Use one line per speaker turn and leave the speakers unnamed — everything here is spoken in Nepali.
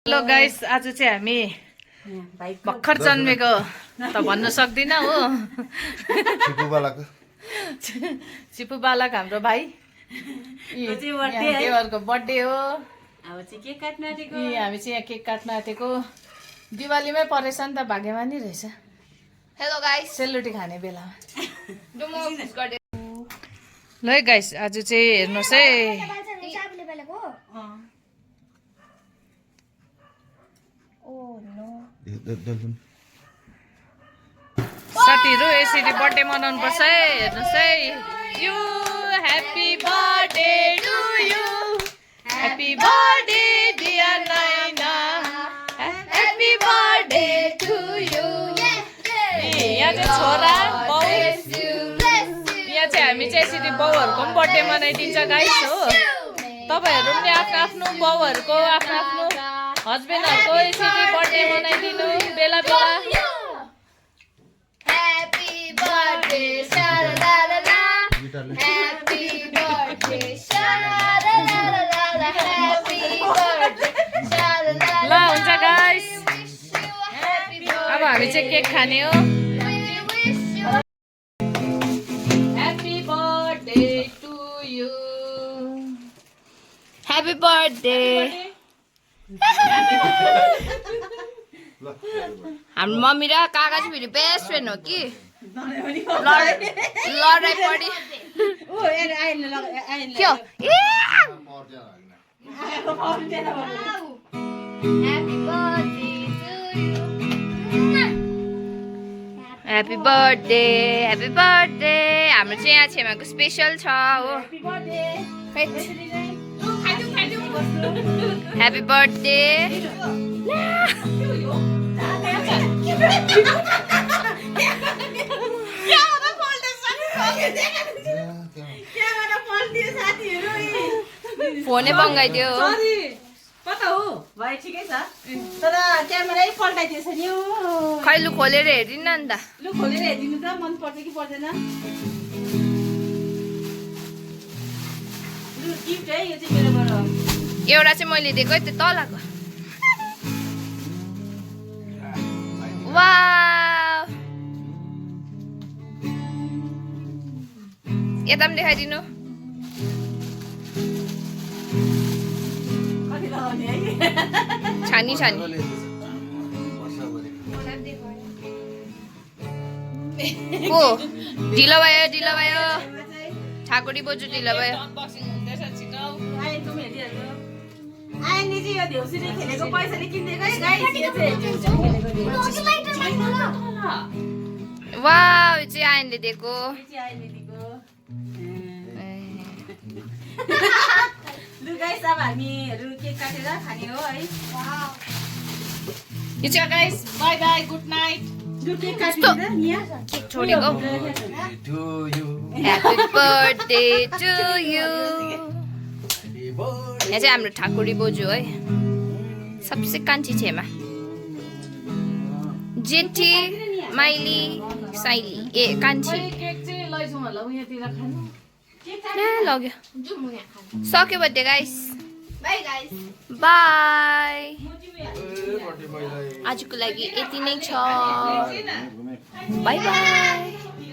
हेलो गाइस, आज चाहिँ हामी भर्खर जन्मेको त भन्न सक्दिनँ हो। चिपु बालक हाम्रो भाइ देवरको बर्थडे हो। हामी चाहिँ यहाँ केक काट्न आँटेको। दिवालीमै परेछ नि त, भाग्यमानी रहेछ।
हेलो गाइस,
सेलरोटी खाने बेलामा ल है गाइस, आज चाहिँ हेर्नुहोस् है। साथीहरू यसरी बर्थडे मनाउनु पर्छ है। हेर्नुहोस् है, you happy birthday to you, happy birthday dear Naina, happy birthday to you. यहाँ चाहिँ छोरा बाउ, यहाँ चाहिँ हामी चाहिँ यसरी बाउहरूको पनि बर्थडे मनाइदिन्छ गाइस हो। तपाईँहरू पनि आफ्नो आफ्नो बाउहरूको आफ्नो आफ्नो हस्बेन्डहरूको यसरी बर्थडे मनाइदिनु बेला बेला।
Happy birthday, sha-la-la-la-la. Happy birthday, sha-la-la-la-la. Happy birthday, sha-la-la-la.
ल हुन्छ गाइस, अब हामी चाहिँ केक खाने हो। Happy birthday to you,
Happy birthday. हाम्रो मम्मी र काका चाहिँ फेरि बेस्ट फ्रेन्ड हो कि लडाइ परि क्या ह्याप्पी बर्थडे, ह्याप्पी बर्थडे। हाम्रो चाहिँ यहाँ छेमाको स्पेसल छ हो। Happy birthday. फोनै बङ्गाइदियो
कता हो भाइ? ठिकै छ तर क्यामेरै पल्टाइदिएछ नि।
खै लु खोलेर हेरिदिनु नि त।
लु खोलेर हेरिदिनु त, मन पर्छ कि पर्दैन। लु गिफ्ट है, यो चाहिँ मेरोबाट।
एउटा चाहिँ मैले दिएको है, त्यो तलको। वाउ, यता पनि देखाइदिनु।
कति लगाउने है?
छानी छानी को ढिलो भयो, ढिलो भयो। ठाकुरी बोजू ढिलो भयो।
अनबक्सिङ हुँदैछ छिटो।
आइनको पनि हेरिहाल्नु। आइले चाहिँ यो देउसीले खेलेको पैसाले किनिदिएको है गाइस। यो चाहिँ देउसीले खेलेको
वाउ, यो चाहिँ आइनले दिएको।
लु गाइस, अब हामीहरू केक काटेर खाने हो है।
यो चाहिँ guys, bye bye, good night.
लु केक काटिदिँदा यहाँ
केक छोडेको। Happy birthday to you. यहाँ चाहिँ हाम्रो ठाकुरी बोजू है, सबसे कान्छी छेमा। जेठी, माइली, साइली, ए कान्छी।
केक चाहिँ लैजाउँ होला उयाँतिर खानु।
यहाँ लग्यो। सक्यो birthday guys. By guys, by. आजको लागि यति नै छ। By by.